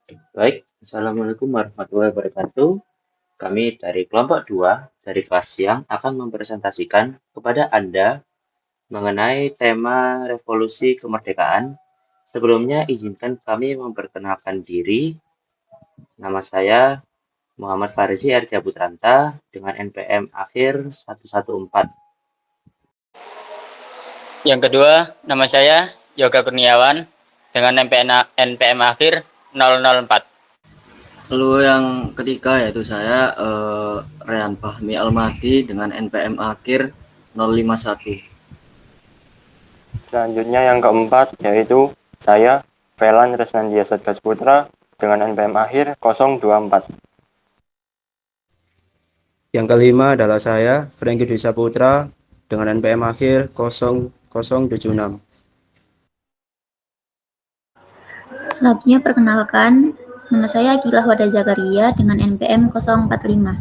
Baik, Assalamualaikum warahmatullahi wabarakatuh. Kami dari kelompok 2 dari kelas siang akan mempresentasikan kepada Anda mengenai tema revolusi kemerdekaan. Sebelumnya izinkan kami memperkenalkan diri. Nama saya Muhammad Farisi Arja Putranta dengan NPM akhir 114. Yang kedua, nama saya Yoga Kurniawan dengan NPM akhir 004. Lalu yang ketiga yaitu saya Rehan Fahmi Almadi dengan NPM akhir 051. Selanjutnya yang keempat yaitu saya Velan Resnandia Satgas Putra dengan NPM akhir 024. Yang kelima adalah saya Franky Dwi Saputra dengan NPM akhir 0076. Selanjutnya perkenalkan, nama saya Akilah Wada Zakaria dengan NPM 045.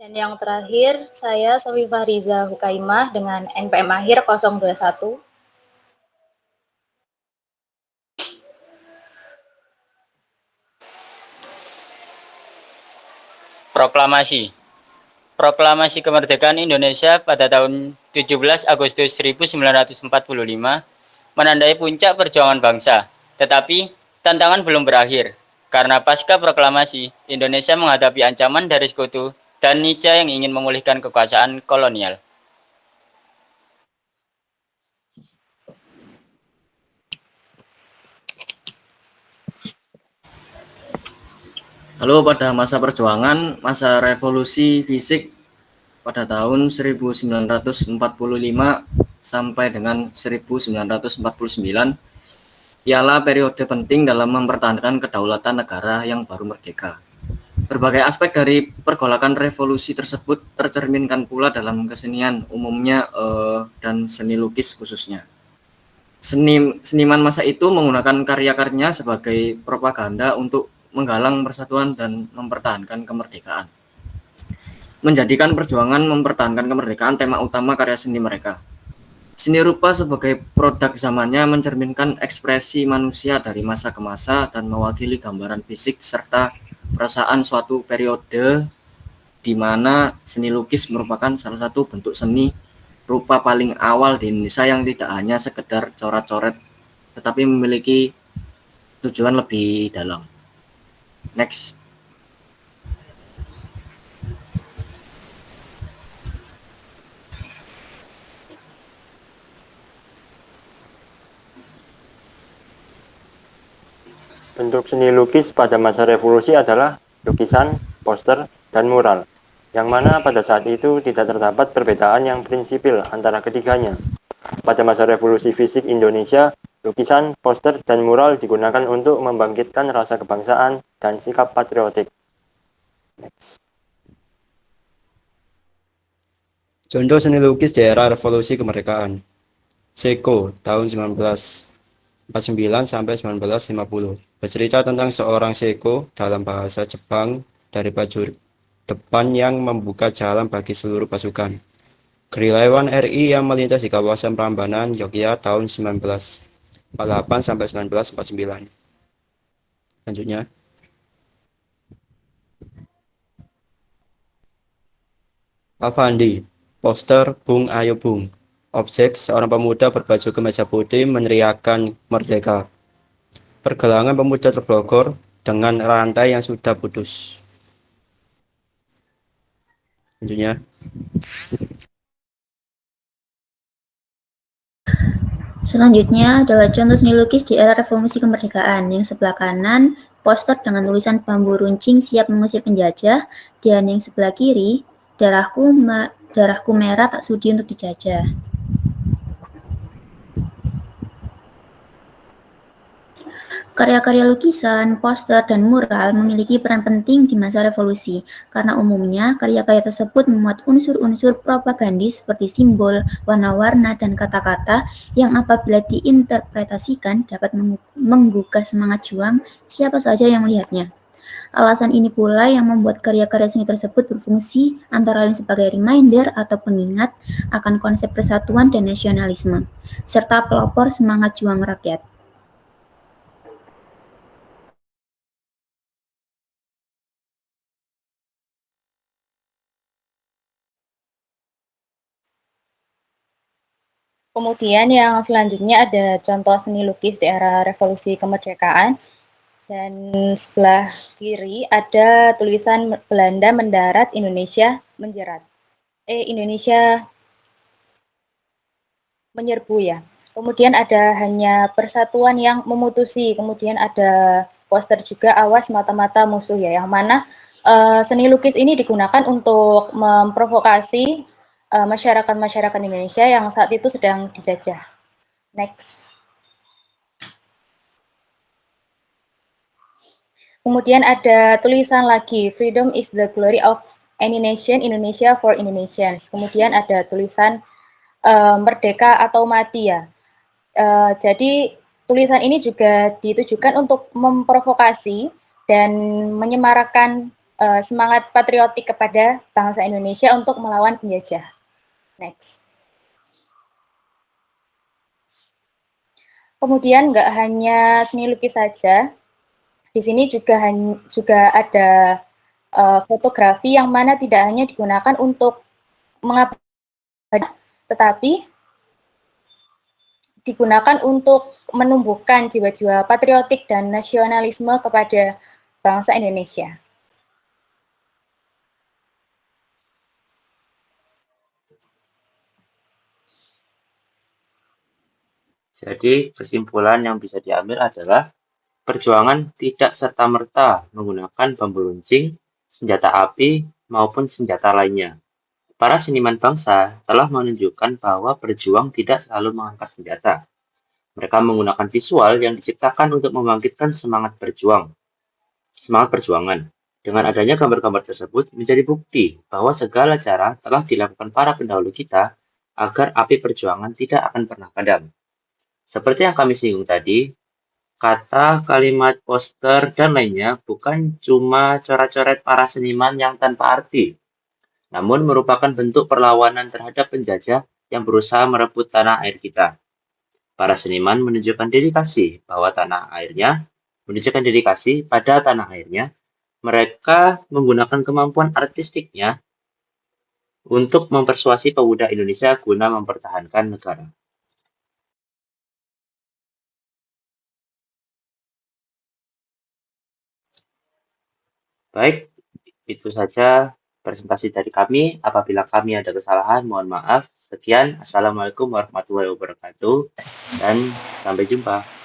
Dan yang terakhir, saya Sofi Fahriza Hukaimah dengan NPM akhir 021. Proklamasi. Proklamasi Kemerdekaan Indonesia pada tahun 17 Agustus 1945 menandai puncak perjuangan bangsa. Tetapi, tantangan belum berakhir. Karena pasca proklamasi, Indonesia menghadapi ancaman dari sekutu dan Nietzsche yang ingin memulihkan kekuasaan kolonial. Lalu pada masa perjuangan, masa revolusi fisik pada tahun 1945 sampai dengan 1949 ialah periode penting dalam mempertahankan kedaulatan negara yang baru merdeka. Berbagai aspek dari pergolakan revolusi tersebut tercerminkan pula dalam kesenian umumnya dan seni lukis khususnya. Seniman masa itu menggunakan karya-karyanya sebagai propaganda untuk menggalang persatuan dan mempertahankan kemerdekaan. Menjadikan perjuangan mempertahankan kemerdekaan tema utama karya seni mereka. Seni rupa sebagai produk zamannya mencerminkan ekspresi manusia dari masa ke masa dan mewakili gambaran fisik serta perasaan suatu periode di mana seni lukis merupakan salah satu bentuk seni rupa paling awal di Indonesia yang tidak hanya sekedar coret-coret tetapi memiliki tujuan lebih dalam. Next. Bentuk seni lukis pada masa revolusi adalah lukisan, poster, dan mural, yang mana pada saat itu tidak terdapat perbedaan yang prinsipil antara ketiganya. Pada masa revolusi fisik Indonesia, lukisan, poster, dan mural digunakan untuk membangkitkan rasa kebangsaan dan sikap patriotik. Next. Contoh seni lukis di era revolusi kemerdekaan. Seko tahun 1949 sampai 1950 bercerita tentang seorang seko dalam bahasa Jepang dari baju depan yang membuka jalan bagi seluruh pasukan. Gerilyawan RI yang melintas di kawasan Prambanan, Yogyakarta tahun 1948 sampai 1949. Selanjutnya. Avandi, poster Bung Ayo Bung. Objek seorang pemuda berbaju kemeja putih meneriakkan merdeka. Pergelangan pemuda terblokor dengan rantai yang sudah putus. Selanjutnya. Selanjutnya adalah contoh seni lukis di era revolusi kemerdekaan. Yang sebelah kanan, poster dengan tulisan bambu runcing siap mengusir penjajah, dan yang sebelah kiri, darahku merah tak sudi untuk dijajah. Karya-karya lukisan, poster, dan mural memiliki peran penting di masa revolusi, karena umumnya karya-karya tersebut memuat unsur-unsur propagandis seperti simbol, warna-warna, dan kata-kata yang apabila diinterpretasikan dapat menggugah semangat juang siapa saja yang melihatnya. Alasan ini pula yang membuat karya-karya seni tersebut berfungsi antara lain sebagai reminder atau pengingat akan konsep persatuan dan nasionalisme, serta pelopor semangat juang rakyat. Kemudian yang selanjutnya ada contoh seni lukis di era revolusi kemerdekaan. Dan sebelah kiri ada tulisan Belanda mendarat, Indonesia menjerat. Indonesia menyerbu ya. Kemudian ada hanya persatuan yang memutusi. Kemudian ada poster juga awas mata-mata musuh ya. Yang mana seni lukis ini digunakan untuk memprovokasi masyarakat-masyarakat Indonesia yang saat itu sedang dijajah. Next. Kemudian ada tulisan lagi, freedom is the glory of any nation, Indonesia for Indonesians. Kemudian ada tulisan merdeka atau mati ya. Jadi tulisan ini juga ditujukan untuk memprovokasi dan menyemarakan semangat patriotik kepada bangsa Indonesia untuk melawan penjajah. Next. Kemudian nggak hanya seni lukis saja, di sini juga ada fotografi yang mana tidak hanya digunakan untuk mengabadikan, tetapi digunakan untuk menumbuhkan jiwa-jiwa patriotik dan nasionalisme kepada bangsa Indonesia. Jadi, kesimpulan yang bisa diambil adalah perjuangan tidak serta-merta menggunakan bambu runcing, senjata api, maupun senjata lainnya. Para seniman bangsa telah menunjukkan bahwa berjuang tidak selalu mengangkat senjata. Mereka menggunakan visual yang diciptakan untuk membangkitkan semangat perjuangan. Dengan adanya gambar-gambar tersebut menjadi bukti bahwa segala cara telah dilakukan para pendahulu kita agar api perjuangan tidak akan pernah padam. Seperti yang kami singgung tadi, kata, kalimat, poster, dan lainnya bukan cuma coret-coret para seniman yang tanpa arti, namun merupakan bentuk perlawanan terhadap penjajah yang berusaha merebut tanah air kita. Para seniman menunjukkan dedikasi pada tanah airnya. Mereka menggunakan kemampuan artistiknya untuk mempersuasi pemuda Indonesia guna mempertahankan negara. Baik, itu saja presentasi dari kami. Apabila kami ada kesalahan, mohon maaf. Sekian, Assalamualaikum warahmatullahi wabarakatuh, dan sampai jumpa.